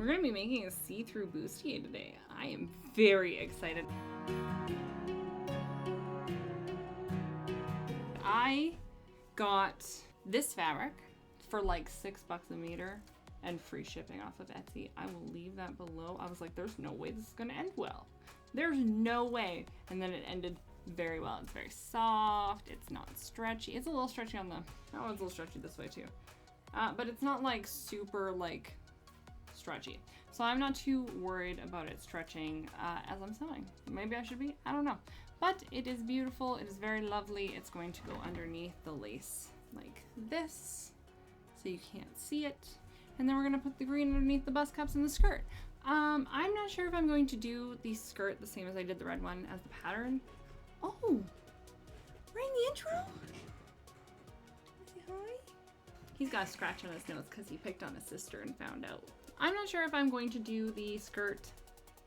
We're gonna be making a see-through bustier today. I am very excited. I got this fabric for like $6 a meter and free shipping off of Etsy. I will leave that below. I was like, there's no way this is gonna end well. There's no way. And then it ended very well. It's very soft. It's not stretchy. It's a little stretchy on the, oh, it's a little stretchy this way too. But it's not like super like stretchy. So I'm not too worried about it stretching as I'm sewing. Maybe I should be, I don't know. But it is beautiful, it is very lovely. It's going to go underneath the lace like this, so you can't see it. And then we're gonna put the green underneath the bust cups and the skirt. I'm not sure if I'm going to do the skirt the same as I did the red one as the pattern. Oh, we're in the intro? Say hi. He's got a scratch on his nose because he picked on his sister and found out. I'm not sure if I'm going to do the skirt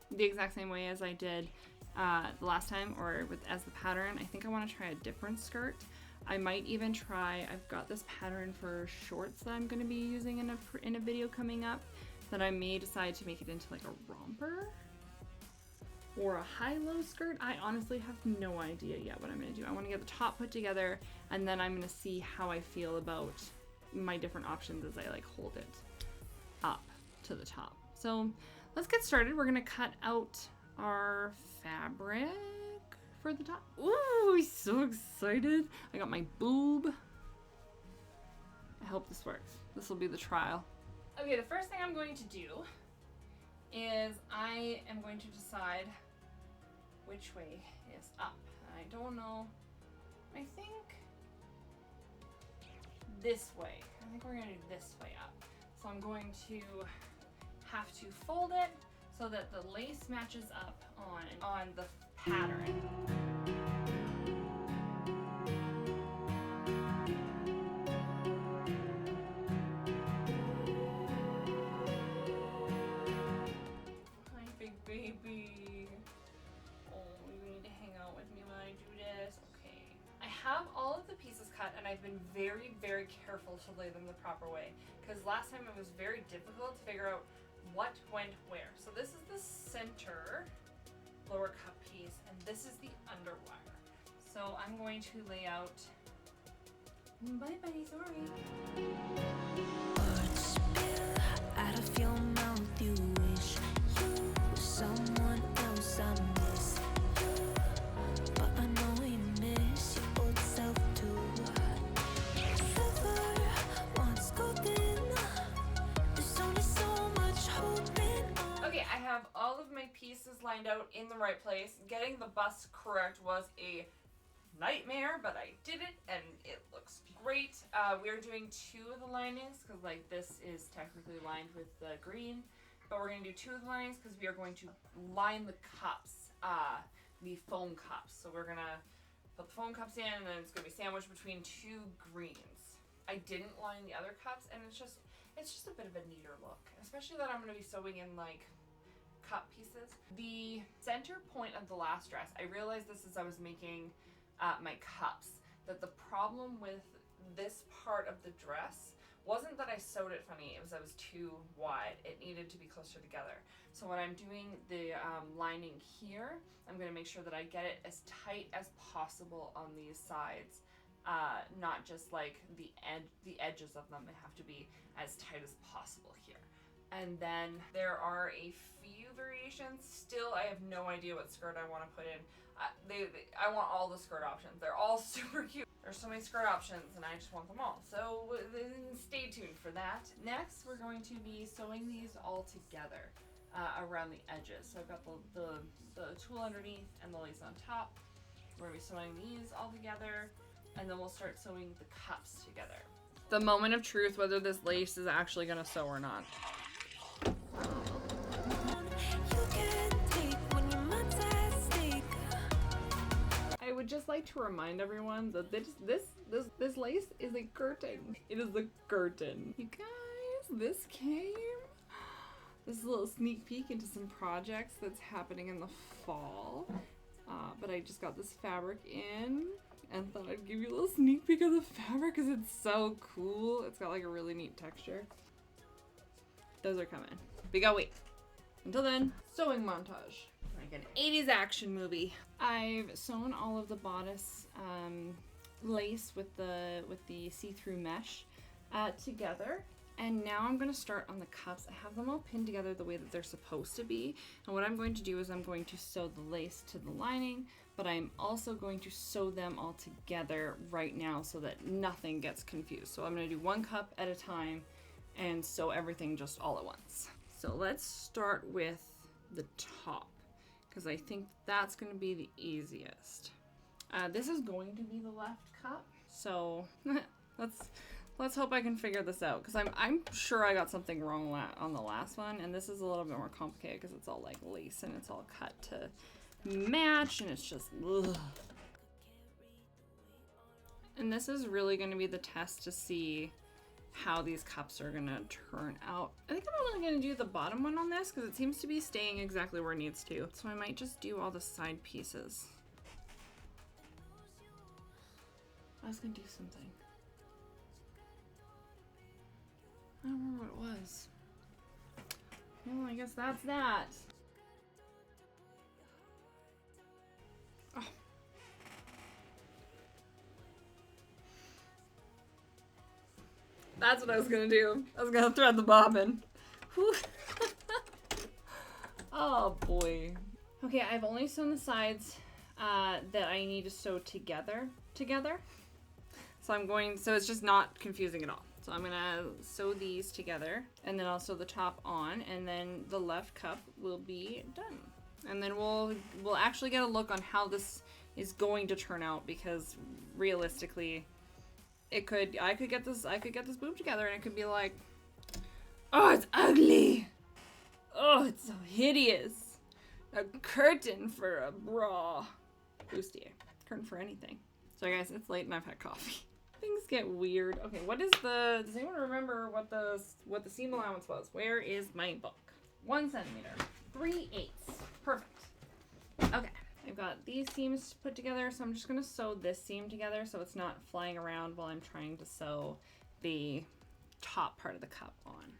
the exact same way as I did the last time or as the pattern. I think I want to try a different skirt. I might even try, I've got this pattern for shorts that I'm going to be using in a video coming up that I may decide to make it into like a romper or a high-low skirt. I honestly have no idea yet what I'm going to do. I want to get the top put together and then I'm going to see how I feel about my different options as I like hold it up to the top. So let's get started. We're going to cut out our fabric for the top. Ooh, I'm so excited. I got my boob. I hope this works. This will be the trial. Okay, the first thing I'm going to do is I am going to decide which way is up. I don't know. I think this way. I think we're gonna do this way up. So I'm going to have to fold it so that the lace matches up on the pattern. Hi, big baby. Oh, you need to hang out with me when I do this. Okay. I have all of the pieces cut and I've been very, very careful to lay them the proper way because last time it was very difficult to figure out what went where. So this is the center lower cup piece and this is the underwire. So I'm going to lay out, bye buddy, sorry. Words spill out of your mouth, you wish you were someone else. I miss you, but I know you miss your old self too. Silver once golden, there's only so much holding on. Okay, I have all of my pieces lined out in the right place. Getting the bust correct was a nightmare, but I did it and it looks great. We're doing 2 of the linings because like this is technically lined with the green, but we're going to do 2 of the linings because we are going to line the cups, the foam cups. So we're going to put the foam cups in and then it's going to be sandwiched between 2 greens. I didn't line the other cups and it's just a bit of a neater look, especially that I'm going to be sewing in like cup pieces. The center point of the last dress, I realized this as I was making my cups, that the problem with this part of the dress wasn't that I sewed it funny, it was I was too wide. It needed to be closer together. So when I'm doing the lining here, I'm going to make sure that I get it as tight as possible on these sides. Not just like the edges of them, they have to be as tight as possible here. And then there are a few variations. Still, I have no idea what skirt I want to put in. I want all the skirt options. They're all super cute. There's so many skirt options and I just want them all. So stay tuned for that. Next, we're going to be sewing these all together around the edges. So I've got the tulle underneath and the lace on top. We're going to be sewing these all together and then we'll start sewing the cups together. The moment of truth, whether this lace is actually going to sew or not. I would just like to remind everyone that this lace is a curtain. It is a curtain. You guys, this came. This is a little sneak peek into some projects that's happening in the fall. But I just got this fabric in and thought I'd give you a little sneak peek of the fabric because it's so cool. It's got like a really neat texture. Those are coming. We gotta wait. Until then, sewing montage. Like an 80s action movie. I've sewn all of the bodice lace with the see-through mesh together. And now I'm going to start on the cups. I have them all pinned together the way that they're supposed to be. And what I'm going to do is I'm going to sew the lace to the lining, but I'm also going to sew them all together right now so that nothing gets confused. So I'm going to do one cup at a time and sew everything just all at once. So let's start with the top because I think that's going to be the easiest. This is going to be the left cup. So Let's hope I can figure this out because I'm sure I got something wrong on the last one, and this is a little bit more complicated because it's all like lace and it's all cut to match, and it's just ugh. And this is really going to be the test to see how these cups are going to turn out. I think I'm only going to do the bottom one on this because it seems to be staying exactly where it needs to. So I might just do all the side pieces. I was going to do something. I don't remember what it was. Well, I guess that's that. Oh. That's what I was gonna do. I was gonna thread the bobbin. Oh boy. Okay, I've only sewn the sides that I need to sew together. So it's just not confusing at all. So I'm gonna sew these together and then I'll sew the top on, and then the left cup will be done. And then we'll actually get a look on how this is going to turn out, because realistically I could get this boob together and it could be like, oh, it's ugly. Oh, it's so hideous. A curtain for a bra. Bustier. Curtain for anything. So guys, it's late and I've had coffee. Things get weird. Okay, does anyone remember what the seam allowance was? Where is my book? 1 centimeter, 3/8. Perfect. Okay, I've got these seams put together, so I'm just gonna sew this seam together so it's not flying around while I'm trying to sew the top part of the cup on.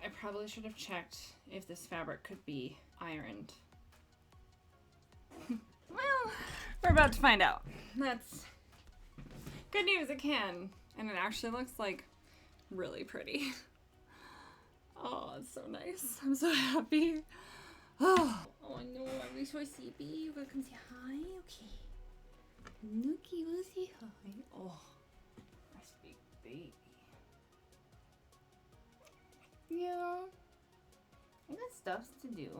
I probably should have checked if this fabric could be ironed. Well, we're about to find out. That's good news, it can. And it actually looks like really pretty. Oh, it's so nice. I'm so happy. Oh no, are we so sleepy? You gotta come say hi? Okay. Nookie will say hi. Oh, my big baby. Yeah. I got stuff to do.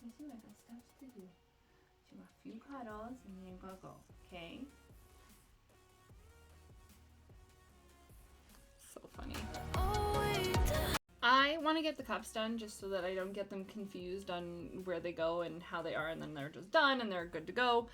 I got stuff to do. So a few cuddles and then go, okay? So funny. I want to get the cups done just so that I don't get them confused on where they go and how they are, and then they're just done and they're good to go.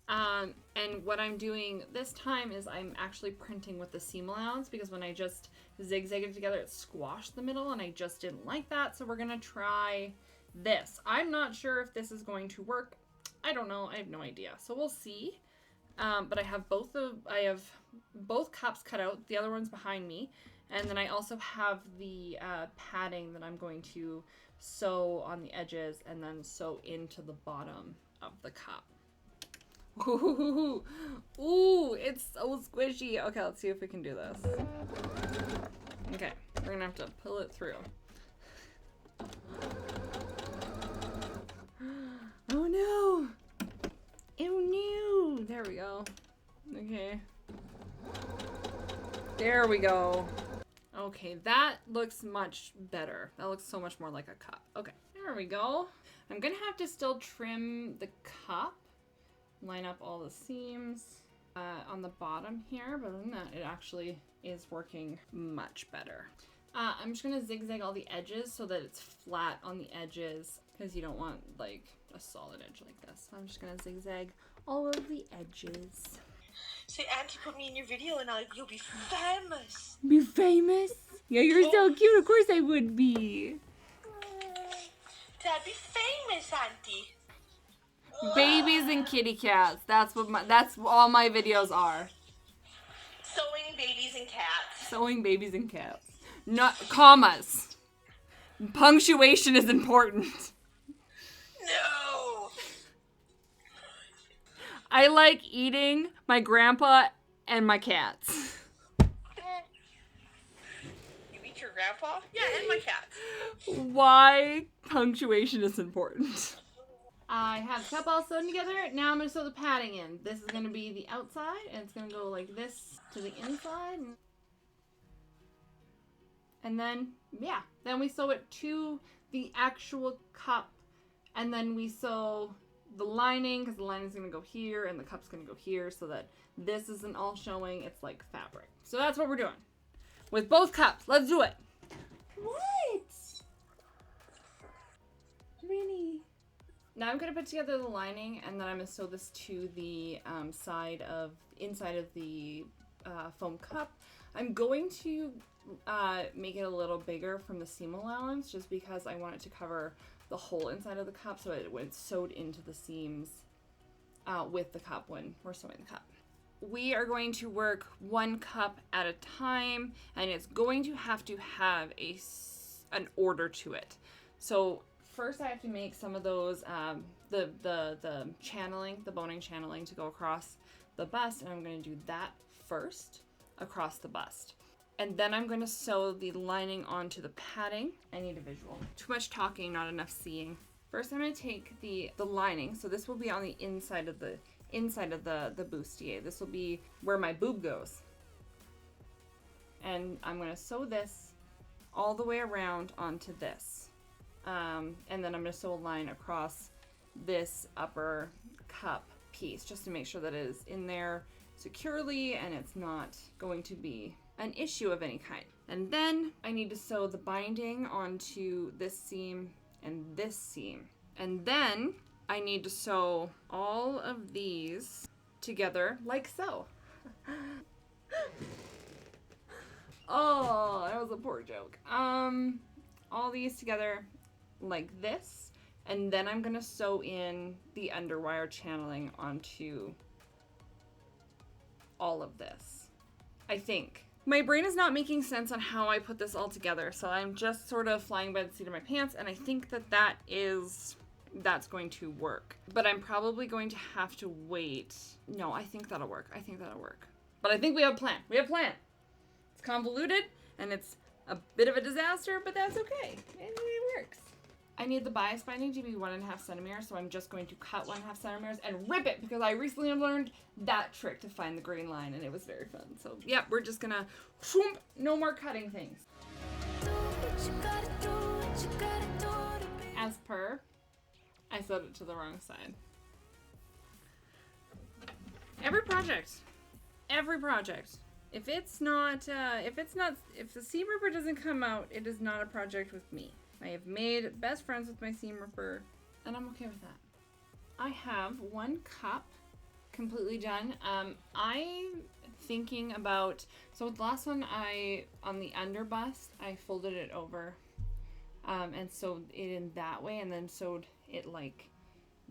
And what I'm doing this time is I'm actually printing with the seam allowance, because when I just zigzagged it together, it squashed the middle and I just didn't like that. So we're gonna try this. I'm not sure if this is going to work. I don't know. I have no idea. So we'll see. But I have both cups cut out. The other one's behind me. And then I also have the padding that I'm going to sew on the edges and then sew into the bottom of the cup. Ooh, it's so squishy. Okay, let's see if we can do this. Okay, we're gonna have to pull it through. Oh no! Oh no! There we go. Okay. There we go. Okay, that looks much better. That looks so much more like a cup. Okay, there we go. I'm gonna have to still trim the cup, line up all the seams on the bottom here, but other than that, it actually is working much better. I'm just gonna zigzag all the edges so that it's flat on the edges, because you don't want like a solid edge like this. So I'm just gonna zigzag all of the edges. Say, Auntie, put me in your video and you'll be famous. Be famous? Yeah, you're so cute. Of course I would be. Dad, be famous, Auntie. Babies and kitty cats. That's all my videos are. Sewing babies and cats. Sewing babies and cats. Not commas. Punctuation is important. No. I like eating my grandpa and my cats. You eat your grandpa? Yeah, and my cat. Why punctuation is important. I have the cup all sewn together. Now I'm going to sew the padding in. This is going to be the outside, and it's going to go like this to the inside. And then, yeah, then we sew it to the actual cup, and then we sew the lining, because the lining's going to go here, and the cup's going to go here, so that this isn't all showing. It's like fabric. So that's what we're doing. With both cups. Let's do it. What? Really? Now I'm going to put together the lining, and then I'm going to sew this to the inside of the foam cup. I'm going to make it a little bigger from the seam allowance, just because I want it to cover the whole inside of the cup, so it when it's sewed into the seams with the cup when we're sewing the cup. We are going to work one cup at a time, and it's going to have an order to it. So first I have to make some of those, the channeling, the boning channeling to go across the bust, and I'm going to do that first across the bust. And then I'm going to sew the lining onto the padding. I need a visual. Too much talking, not enough seeing. First I'm going to take the lining, so this will be on the inside of the bustier. This will be where my boob goes. And I'm going to sew this all the way around onto this. And then I'm going to sew a line across this upper cup piece, just to make sure that it is in there securely and it's not going to be an issue of any kind. And then I need to sew the binding onto this seam and this seam. And then I need to sew all of these together like so. Oh, that was a poor joke. All these together like this, and then I'm gonna sew in the underwire channeling onto all of this. I think. My brain is not making sense on how I put this all together, so I'm just sort of flying by the seat of my pants, and I think that's going to work. But I'm probably going to have to wait. No, I think that'll work. But I think we have a plan. It's convoluted, and it's a bit of a disaster, but that's okay. It works. I need the bias binding to be 1.5 centimeters, so I'm just going to cut 1.5 centimeters and rip it, because I recently learned that trick to find the green line, and it was very fun. So, yeah, we're just gonna, whoomp, no more cutting things. As per, I sewed it to the wrong side. Every project. If the seam ripper doesn't come out, it is not a project with me. I have made best friends with my seam ripper, and I'm okay with that. I have one cup completely done. I'm thinking about, so the last one on the under bust, I folded it over and sewed it in that way, and then sewed it like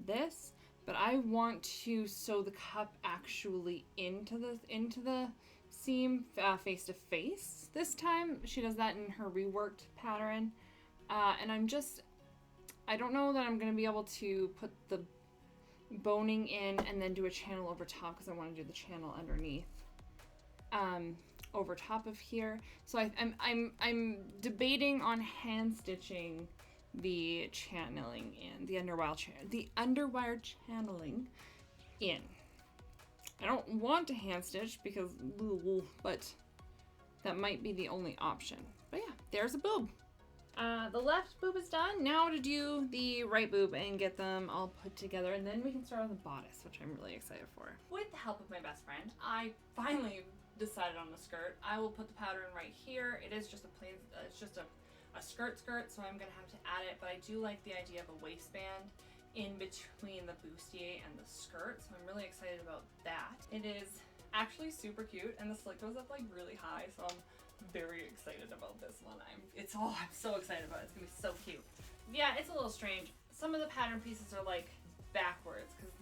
this. But I want to sew the cup actually into the seam face to face this time. She does that in her reworked pattern. And I don't know that I'm going to be able to put the boning in and then do a channel over top, because I want to do the channel underneath, over top of here. So I'm debating on hand stitching the channeling in, the underwire channeling in. I don't want to hand stitch because, but that might be the only option. But yeah, there's a boob. The left boob is done. Now to do the right boob and get them all put together, and then we can start on the bodice, which I'm really excited for. With the help of my best friend, I finally decided on the skirt. I will put the pattern right here. It is just a plain, it's just a skirt, so I'm gonna have to add it, but I do like the idea of a waistband in between the bustier and the skirt, so I'm really excited about that. It is actually super cute, and the slit goes up like really high, so I'm very excited about this one. I'm so excited about it. It's gonna be so cute. Yeah, it's a little strange. Some of the pattern pieces are like backwards, because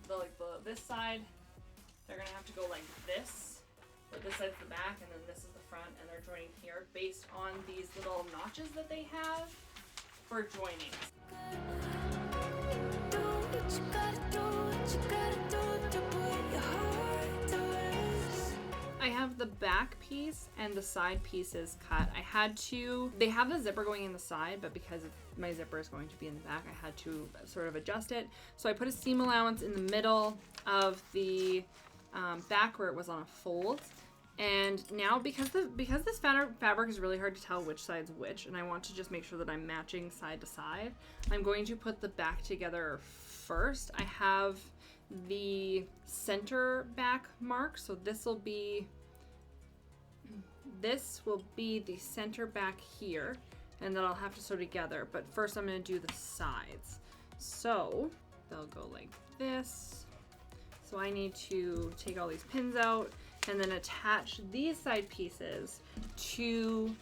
this side, they're gonna have to go like this, But this side's the back, and then this is the front, and they're joining here based on these little notches that they have for joining. I have the back piece and the side pieces cut. They have the zipper going in the side, but because my zipper is going to be in the back, I had to sort of adjust it. So I put a seam allowance in the middle of the back where it was on a fold. And now because this fabric is really hard to tell which side's which, and I want to just make sure that I'm matching side to side, I'm going to put the back together first. I have the center back mark, so this will be the center back here, and then I'll have to sew together. But first I'm going to do the sides. So they'll go like this. So I need to take all these pins out and then attach these side pieces to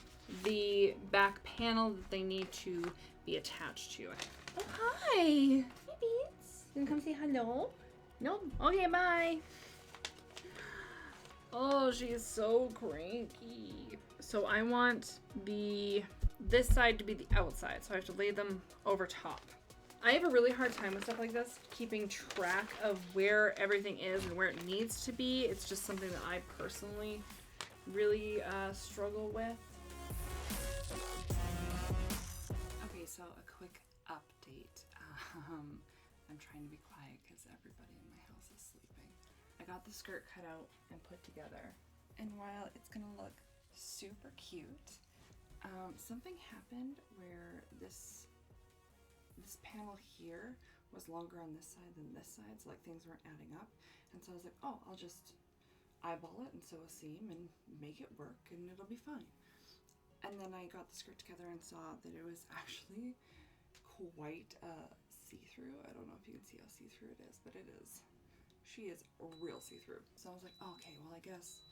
the back panel that they need to be attached to. Oh, hi! Hey, Beats. You gonna come say hello? Nope. Okay, bye. Oh, she is so cranky. So I want this side to be the outside, so I have to lay them over top. I have a really hard time with stuff like this, keeping track of where everything is and where it needs to be. It's just something that I personally really struggle with. Okay, so a quick update. I'm trying to be quiet because everybody in my house is sleeping. I got the skirt cut out and put together, and while it's gonna look super cute, something happened where this panel here was longer on this side than this side, so like things weren't adding up. And so I was like, oh, I'll just eyeball it and sew a seam and make it work and it'll be fine. And then I got the skirt together and saw that it was actually quite see-through. I don't know if you can see how see-through it is, but it is. She is real see-through. So I was like, oh, okay, well, I guess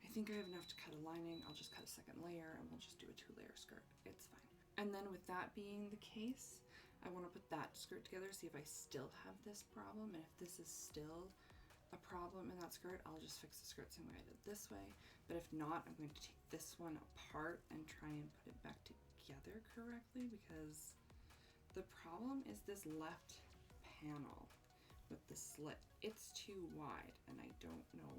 I think I have enough to cut a lining. I'll just cut a second layer and we'll just do a 2-layer skirt. It's fine. And then with that being the case, I want to put that skirt together, see if I still have this problem, and if this is still a problem in that skirt, I'll just fix the skirt same way I did this way. But if not, I'm going to take this one apart and try and put it back together correctly, because the problem is this left panel with the slit. It's too wide, and I don't know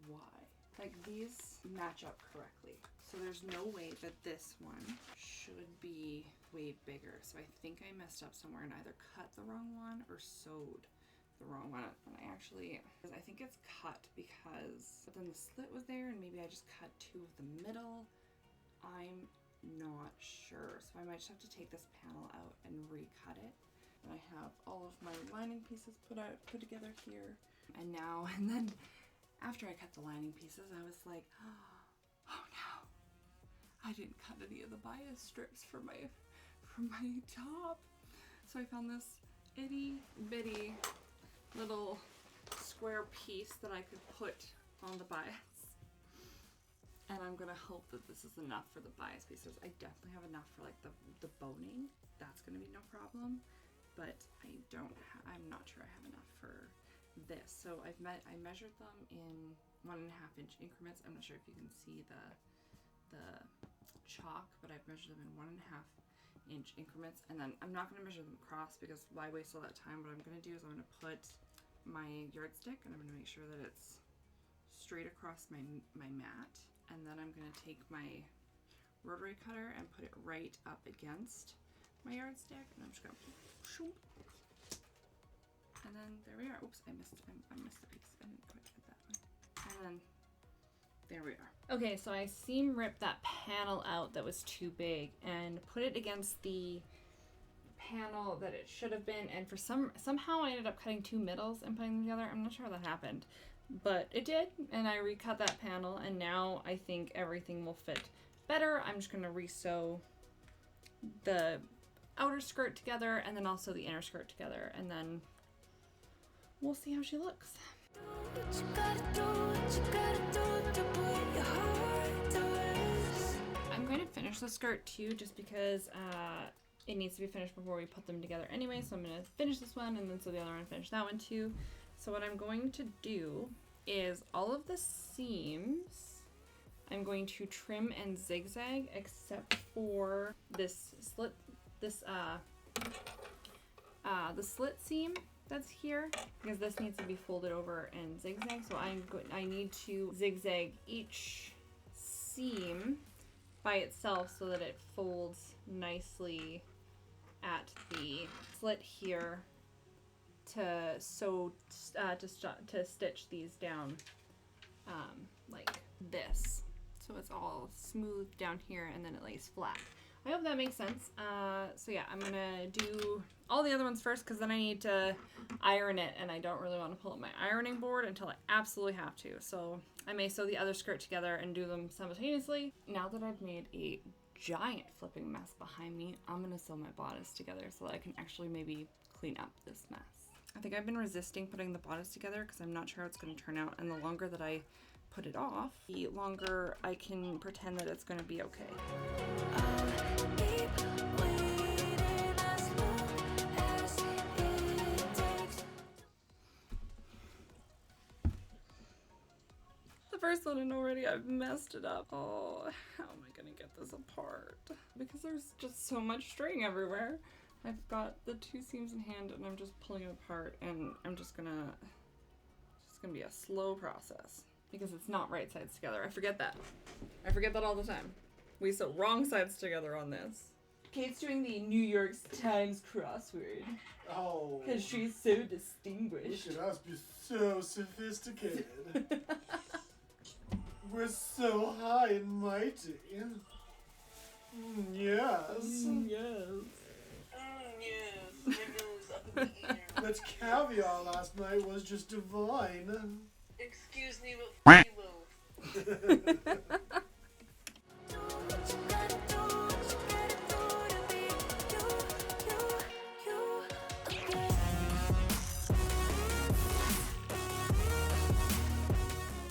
why. Like, these match up correctly, so there's no way that this one should be way bigger. So I think I messed up somewhere and either cut the wrong one or sewed the wrong one. And I think it's cut because, but then the slit was there and maybe I just cut 2 of the middle. I'm not sure. So I might just have to take this panel out and recut it. And I have all of my lining pieces put together here. And then after I cut the lining pieces, I was like, oh no, I didn't cut any of the bias strips for my top. So I found this itty bitty little square piece that I could put on the bias. And I'm gonna hope that this is enough for the bias pieces. I definitely have enough for like the boning. That's gonna be no problem. But I'm not sure I have enough for this. So I measured them in 1.5 inch increments. I'm not sure if you can see the chalk, but I've measured them in 1.5 inch increments. And then I'm not going to measure them across because why waste all that time? What I'm going to do is I'm going to put my yardstick and I'm going to make sure that it's straight across my mat. And then I'm going to take my rotary cutter and put it right up against my yardstick. And I'm just going to shoop. And then there we are. Oops, I missed a piece. I didn't quite get that one. And then there we are. Okay, so I seam ripped that panel out that was too big and put it against the panel that it should have been. And for somehow I ended up cutting 2 middles and putting them together. I'm not sure how that happened, but it did. And I recut that panel, and now I think everything will fit better. I'm just gonna re-sew the outer skirt together and then also the inner skirt together, and then we'll see how she looks. I'm going to finish the skirt too, just because it needs to be finished before we put them together anyway. So I'm going to finish this one and then sew the other one and finish that one too. So what I'm going to do is all of the seams I'm going to trim and zigzag, except for this slit, the slit seam that's here, because this needs to be folded over and zigzag. So I need to zigzag each seam by itself so that it folds nicely at the slit here to stitch these down like this, so it's all smooth down here and then it lays flat. I hope that makes sense. So yeah, I'm gonna do all the other ones first because then I need to iron it, and I don't really want to pull up my ironing board until I absolutely have to. So I may sew the other skirt together and do them simultaneously. Now that I've made a giant flipping mess behind me, I'm gonna sew my bodice together so that I can actually maybe clean up this mess. I think I've been resisting putting the bodice together because I'm not sure how it's going to turn out, and the longer that I put it off, the longer I can pretend that it's going to be okay. The first one, and already I've messed it up. Oh, how am I going to get this apart? Because there's just so much string everywhere. I've got the two seams in hand and I'm just pulling it apart, and I'm just gonna, it's gonna be a slow process because it's not right sides together. I forget that. I forget that all the time. We sew wrong sides together on this. Kate's doing the New York Times crossword. Oh. Because she's so distinguished. Look at us be so sophisticated. We're so high and mighty. Yes. Yes. Yes, my nose up in the air. That caviar last night was just divine. Excuse me, but you move.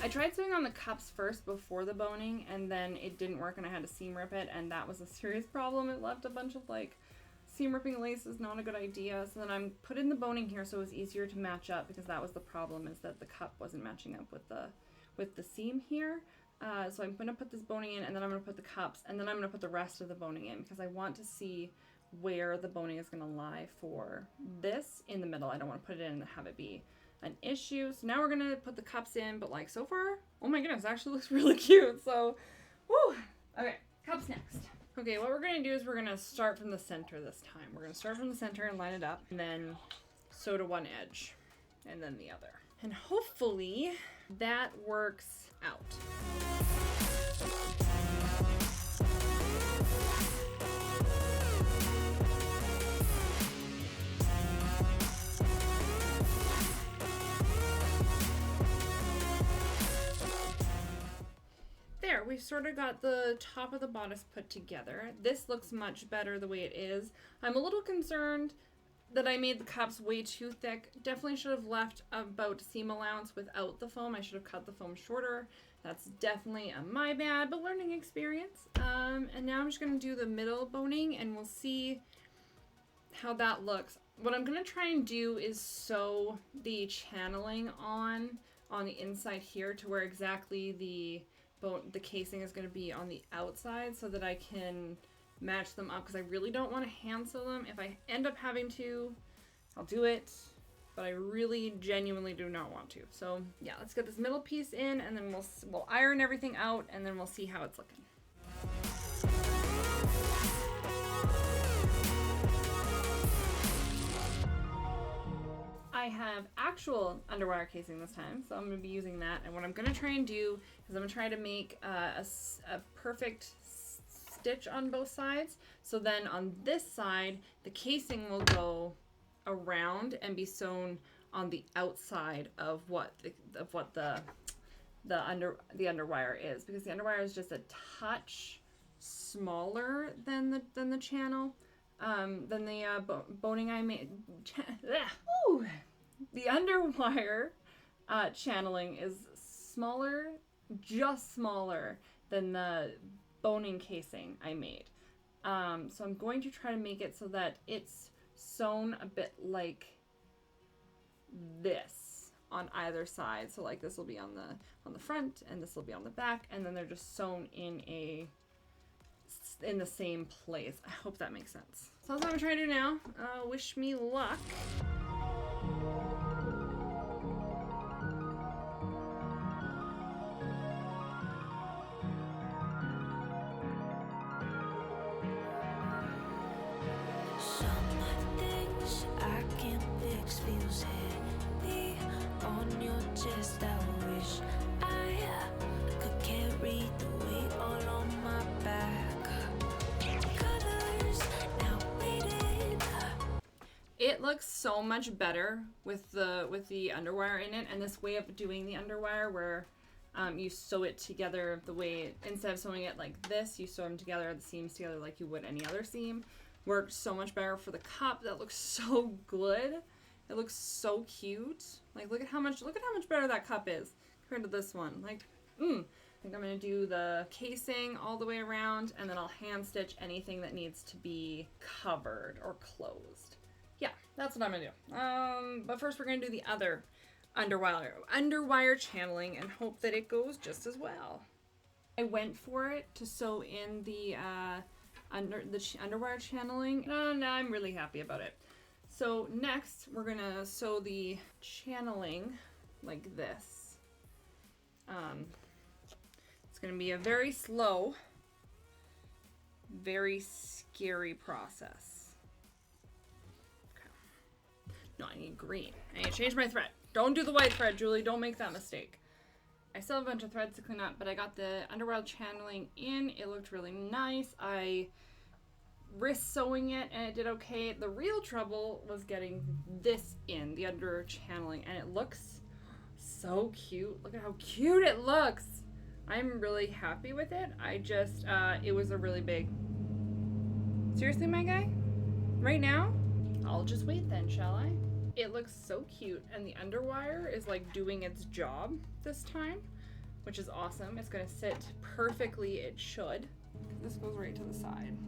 I tried sewing on the cups first before the boning, and then it didn't work and I had to seam rip it, and that was a serious problem. It left a bunch of like seam ripping lace is not a good idea. So then I'm put in the boning here so it was easier to match up, because that was the problem, is that the cup wasn't matching up with the seam here. So I'm going to put this boning in, and then I'm going to put the cups, and then I'm going to put the rest of the boning in, because I want to see where the boning is going to lie for this in the middle. I don't want to put it in and have it be an issue. So now we're going to put the cups in, but like so far, oh my goodness, it actually looks really cute. So, woo! Okay, cups next. Okay, what we're going to do is we're going to start from the center this time. We're going to start from the center and line it up, and then sew to one edge, and then the other. And hopefully that works out. There, we've sort of got the top of the bodice put together. This looks much better the way it is. I'm a little concerned that I made the cups way too thick. Definitely should have left about seam allowance without the foam. I should have cut the foam shorter. That's definitely my bad, but learning experience. And now I'm just gonna do the middle boning, and we'll see how that looks. What I'm gonna try and do is sew the channeling on the inside here to where exactly the casing is going to be on the outside, so that I can match them up, because I really don't want to hand sew them. If I end up having to, I'll do it, but I really genuinely do not want to. So yeah, let's get this middle piece in, and then we'll iron everything out, and then we'll see how it's looking. I have actual underwire casing this time, so I'm going to be using that. And what I'm going to try and do is I'm going to try to make a perfect stitch on both sides. So then on this side, the casing will go around and be sewn on the outside of what the underwire is, because the underwire is just a touch smaller than the channel. Than the boning I made. The underwire channeling is smaller, just smaller than the boning casing I made. So I'm going to try to make it so that it's sewn a bit like this on either side. So like this will be on the front and this will be on the back, and then they're just sewn in the same place. I hope that makes sense. So that's what I'm trying to do now. Wish me luck. Feels heavy on your chest. I wish I could carry the weight all on my back. Colors now faded. It looks so much better with the underwire in it, and this way of doing the underwire where you sew it together the way, instead of sewing it like this, you sew them together, the seams together like you would any other seam. Worked so much better for the cup. That looks so good. It looks so cute. Like, look at how much better that cup is compared to this one. Like, I think I'm gonna do the casing all the way around, and then I'll hand stitch anything that needs to be covered or closed. Yeah, that's what I'm gonna do. But first we're gonna do the other underwire channeling and hope that it goes just as well. I went for it to sew in the underwire channeling, and I'm really happy about it. So next, we're gonna sew the channeling like this. It's gonna be a very slow, very scary process. Okay. No, I need green. I need to change my thread. Don't do the white thread, Julie. Don't make that mistake. I still have a bunch of threads to clean up, but I got the underwire channeling in. It looked really nice. I wrist sewing it and it did okay. The real trouble was getting this in, the under channeling, and it looks so cute. Look at how cute it looks. I'm really happy with it. I just, it was a really big... Seriously, my guy? Right now? I'll just wait then, shall I? It looks so cute, and the underwire is like doing its job this time, which is awesome. It's gonna sit perfectly, it should. This goes right to the side.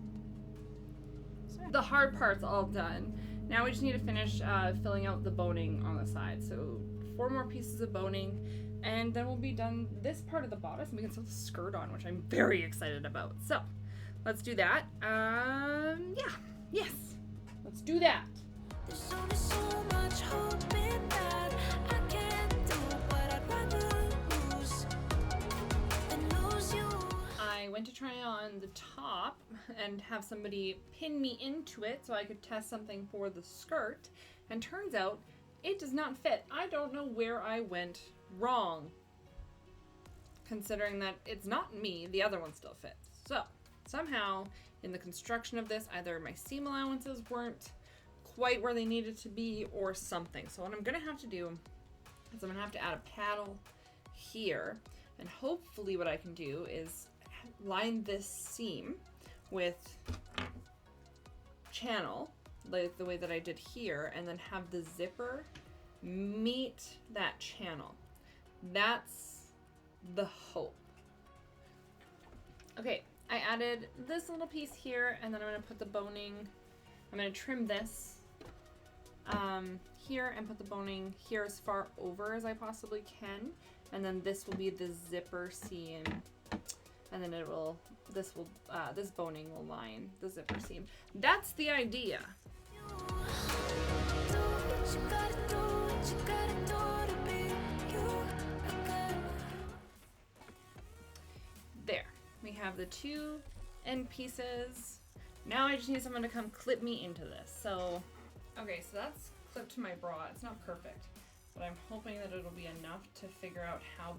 The hard part's all done. Now we just need to finish filling out the boning on the side. So 4 more pieces of boning, and then we'll be done this part of the bodice, and we can sew the skirt on, which I'm very excited about. So let's do that. Yes, let's do that. There's only so much hope in that. I can't do what I'd rather lose than lose you. I went to try on the top and have somebody pin me into it so I could test something for the skirt, and turns out it does not fit. I don't know where I went wrong, considering that it's not me, the other one still fits. So somehow in the construction of this, either my seam allowances weren't quite where they needed to be or something. So what I'm gonna have to do is I'm gonna have to add a paddle here, and hopefully what I can do is line this seam with channel like the way that I did here, and then have the zipper meet that channel. That's the hope. Okay, I added this little piece here, and then I'm gonna put the boning, I'm gonna trim this here and put the boning here as far over as I possibly can, and then this will be the zipper seam, and then this boning will line the zipper seam. That's the idea. There, we have the 2 end pieces. Now I just need someone to come clip me into this. So, okay, so that's clipped to my bra. It's not perfect, but I'm hoping that it'll be enough to figure out how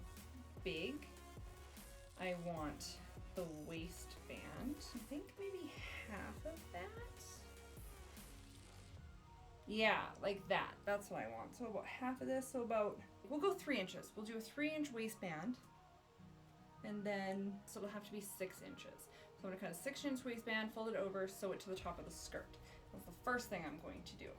big I want the waistband. I think maybe half of that. Yeah, like that. That's what I want. So about half of this, so about, we'll go 3 inches. We'll do a 3-inch waistband, and then, so it'll have to be 6 inches. So I'm gonna cut a 6-inch waistband, fold it over, sew it to the top of the skirt. That's the first thing I'm going to do.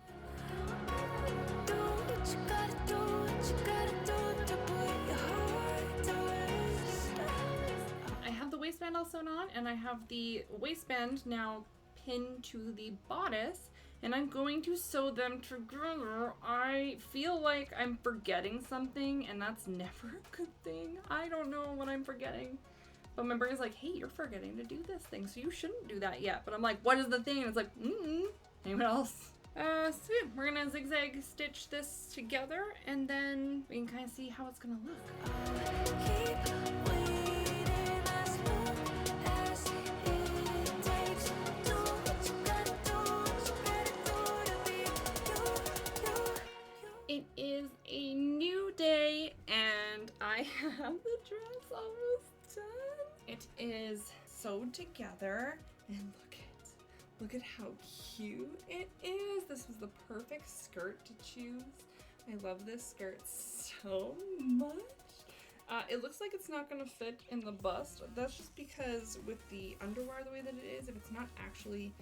I have the waistband all sewn on, and I have the waistband now pinned to the bodice, and I'm going to sew them together. I feel like I'm forgetting something, and that's never a good thing. I don't know what I'm forgetting. But my brain's like, hey, you're forgetting to do this thing, so you shouldn't do that yet. But I'm like, what is the thing? And it's like, anyone else? So yeah, we're gonna zigzag stitch this together, and then we can kind of see how it's gonna look. It is a new day, and I have the dress almost done. It is sewed together, and look at how cute it is. This was the perfect skirt to choose. I love this skirt so much. It looks like it's not gonna fit in the bust. That's just because with the underwire the way that it is, if it's not actually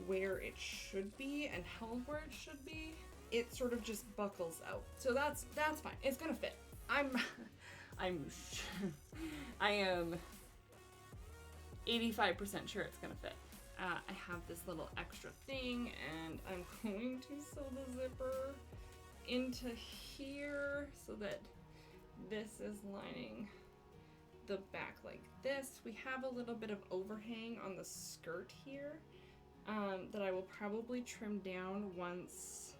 where it should be and held where it should be, it sort of just buckles out. So that's fine. It's gonna fit. I am 85% sure it's gonna fit. I have this little extra thing, and I'm going to sew the zipper into here so that this is lining the back like this. We have a little bit of overhang on the skirt here that I will probably trim down once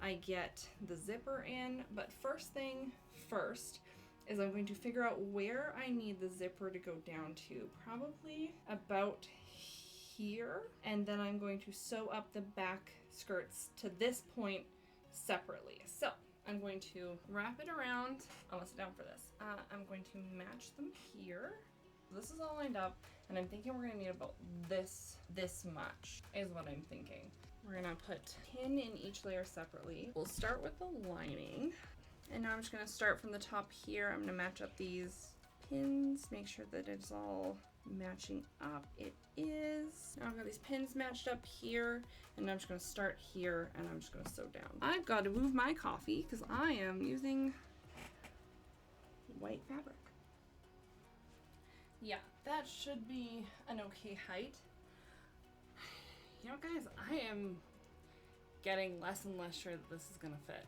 I get the zipper in. But first thing first is I'm going to figure out where I need the zipper to go down to, probably about here, and then I'm going to sew up the back skirts to this point separately. So I'm going to wrap it around. I'm gonna sit down for this. I'm going to match them here. This is all lined up, and I'm thinking we're gonna need about this much is what I'm thinking. We're gonna put pin in each layer separately. We'll start with the lining, and now I'm just gonna start from the top here. I'm gonna match up these pins, make sure that it's all matching up. It is. Now I've got these pins matched up here, and I'm just gonna start here, and I'm just gonna sew down. I've got to move my coffee because I am using white fabric. Yeah, that should be an okay height. You know, guys, I am getting less and less sure that this is gonna fit.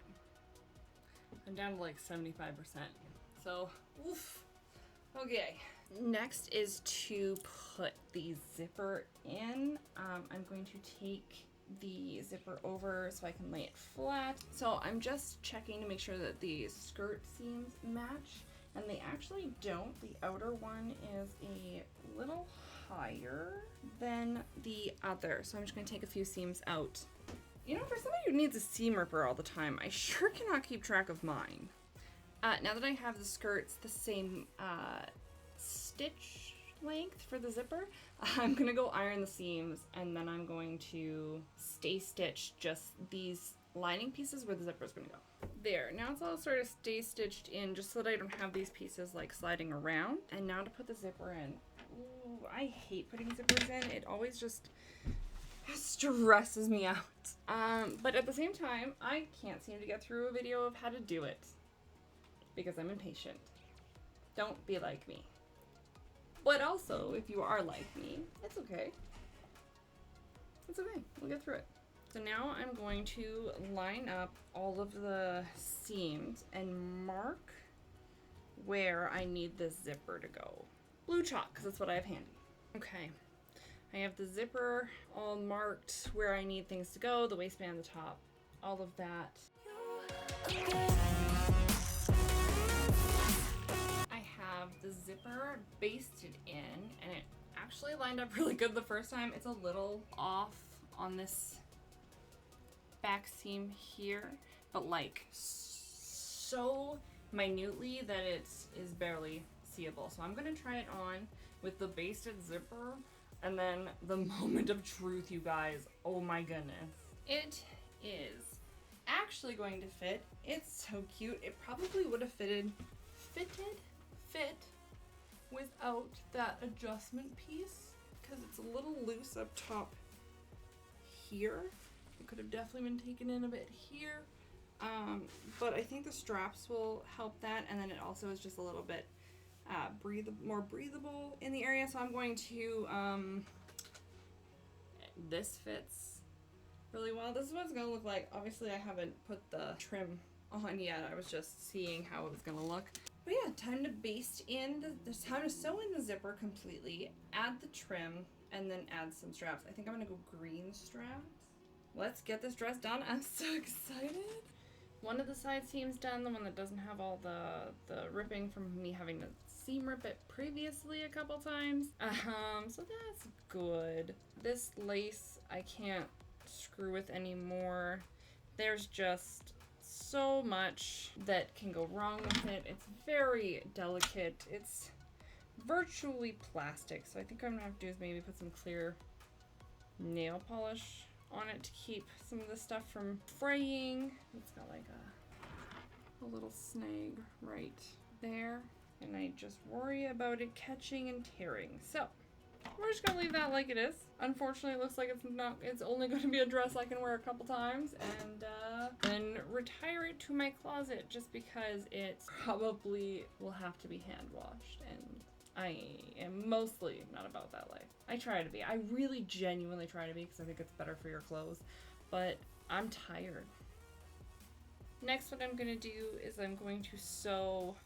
I'm down to like 75%. So, oof. Okay. Next is to put the zipper in. I'm going to take the zipper over so I can lay it flat. So I'm just checking to make sure that the skirt seams match, and they actually don't. The outer one is a little higher than the other, so I'm just going to take a few seams out. You know, for somebody who needs a seam ripper all the time, I sure cannot keep track of mine. Now that I have the skirts the same stitch length for the zipper, I'm gonna go iron the seams, and then I'm going to stay stitch just these lining pieces where the zipper is gonna go. There, now it's all sort of stay stitched in just so that I don't have these pieces like sliding around. And now to put the zipper in. Ooh, I hate putting zippers in. It always just stresses me out. But at the same time, I can't seem to get through a video of how to do it because I'm impatient. Don't be like me. But also, if you are like me, it's okay. It's okay. We'll get through it. So now I'm going to line up all of the seams and mark where I need this zipper to go. Blue chalk, because that's what I have handy. Okay. I have the zipper all marked where I need things to go, the waistband, the top, all of that. I have the zipper basted in, and it actually lined up really good the first time. It's a little off on this back seam here, but like so minutely that it is barely seeable. So I'm gonna try it on with the basted zipper, and then the moment of truth, you guys. Oh my goodness. It is actually going to fit. It's so cute. It probably would have fit without that adjustment piece because it's a little loose up top here. It could have definitely been taken in a bit here. But I think the straps will help that, and then it also is just a little bit more breathable in the area. So I'm going to this fits really well. This is what it's gonna look like. Obviously I haven't put the trim on yet. I was just seeing how it was gonna look. But yeah, time to baste in, there's time to sew in the zipper completely, add the trim, and then add some straps. I think I'm gonna go green straps. Let's get this dress done. I'm so excited. One of the side seams done, the one that doesn't have all the ripping from me having to seam rip it previously a couple times. So that's good. This lace I can't screw with anymore. There's just so much that can go wrong with it. It's very delicate. It's virtually plastic, so I think what I'm gonna have to do is maybe put some clear nail polish on it to keep some of the stuff from fraying. It's got like a little snag right there, and I just worry about it catching and tearing. So we're just gonna leave that like it is. Unfortunately, it looks like it's only going to be a dress I can wear a couple times, and then retire it to my closet just because it probably will have to be hand washed, and I am mostly not about that life. I try to be. I really genuinely try to be because I think it's better for your clothes, but I'm tired. Next, what I'm gonna do is I'm going to sew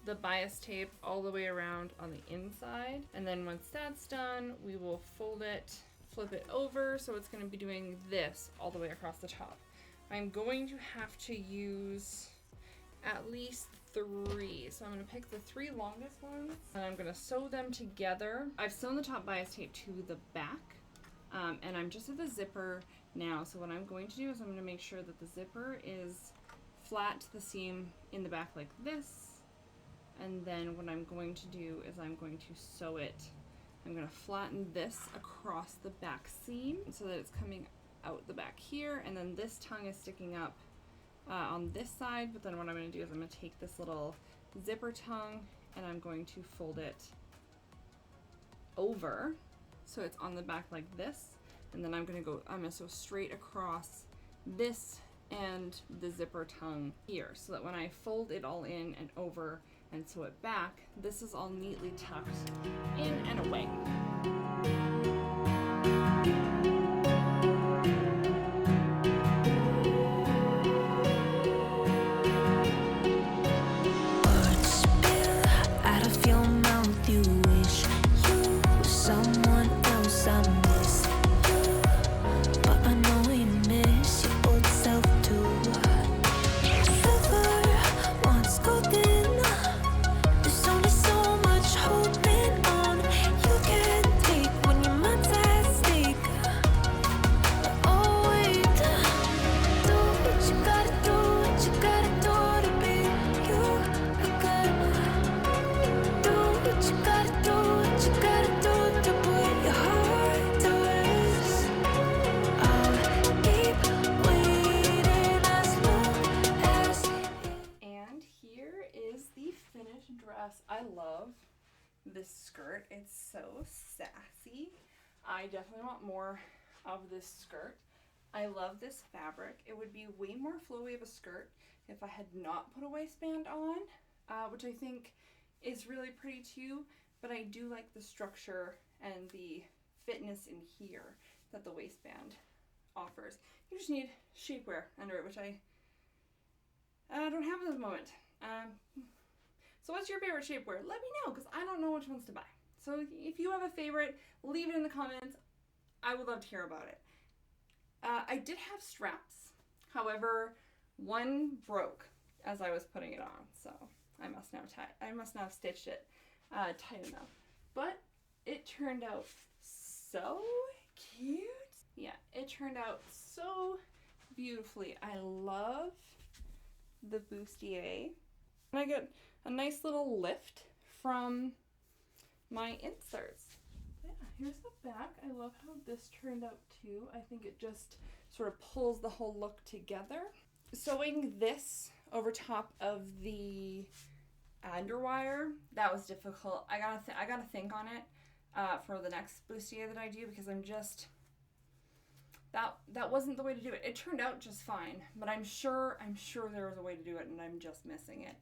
the bias tape all the way around on the inside, and then once that's done, we will fold it, flip it over, so it's going to be doing this all the way across the top. I'm going to have to use at least 3, so I'm going to pick the 3 longest ones, and I'm going to sew them together. I've sewn the top bias tape to the back, and I'm just at the zipper now, so what I'm going to do is I'm going to make sure that the zipper is flat to the seam in the back like this. And then what I'm going to do is I'm going to sew it. I'm going to flatten this across the back seam so that it's coming out the back here, and then this tongue is sticking up on this side. But then what I'm going to do is I'm going to take this little zipper tongue and I'm going to fold it over so it's on the back like this, and then I'm going to sew straight across this and the zipper tongue here, so that when I fold it all in and over and sew it back, this is all neatly tucked in and away. Words spill out of your mouth. You wish you were someone else. I miss you, but I know you miss your old self too. Silver once golden. There's only so much holding on you can take when your mind's at stake. Oh wait, do what you gotta do, what you gotta do to be you again. Do what you gotta do, what you gotta do to put your heart to rest. I'll keep waiting as long as And here is the finished dress. I love this skirt. It's so sassy. I definitely want more of this skirt. I love this fabric. It would be way more flowy of a skirt if I had not put a waistband on, which I think is really pretty too, but I do like the structure and the fitness in here that the waistband offers. You just need shapewear under it, which I don't have at the moment. So what's your favorite shapewear? Let me know, because I don't know which ones to buy. So if you have a favorite, leave it in the comments. I would love to hear about it. I did have straps. However, one broke as I was putting it on, so I must not have stitched it tight enough. But it turned out so cute. Yeah, it turned out so beautifully. I love the bustier. And I get a nice little lift from my inserts. Yeah, here's the back. I love how this turned out too. I think it just sort of pulls the whole look together. Sewing this over top of the underwire, that was difficult. I gotta think on it for the next bustier that I do, because I'm just that wasn't the way to do it. It turned out just fine, but I'm sure there was a way to do it and I'm just missing it.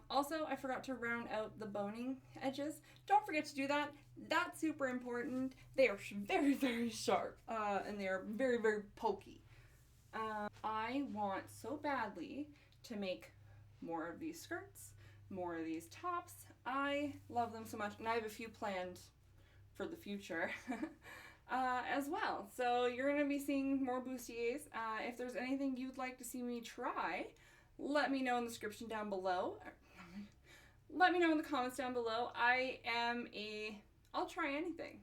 Also, I forgot to round out the boning edges. Don't forget to do that. That's super important. They are very, very sharp, and they are very, very pokey. I want so badly to make more of these skirts, more of these tops. I love them so much, and I have a few planned for the future as well. So you're going to be seeing more bustiers. If there's anything you'd like to see me try, let me know in the description down below. Let me know in the comments down below. I am I'll try anything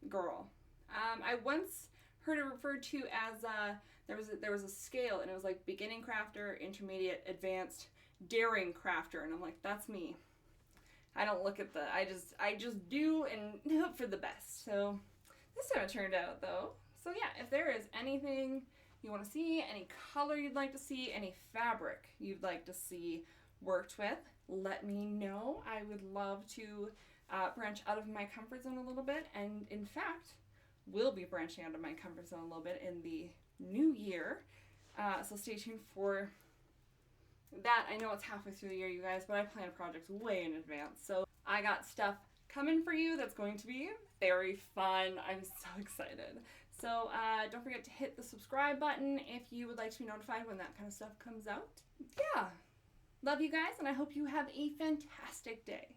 girl. I once heard it referred to as there was a scale, and it was like beginning crafter, intermediate, advanced, daring crafter, and I'm like, that's me. I don't look at I just do and hope for the best. So this time it turned out though. So yeah, if there is anything you want to see, any color you'd like to see, any fabric you'd like to see worked with, let me know. I would love to branch out of my comfort zone a little bit, and in fact, will be branching out of my comfort zone a little bit in the new year. So stay tuned for that. I know it's halfway through the year, you guys, but I plan projects way in advance. So I got stuff coming for you that's going to be very fun. I'm so excited. So don't forget to hit the subscribe button if you would like to be notified when that kind of stuff comes out. Yeah. Love you guys, and I hope you have a fantastic day.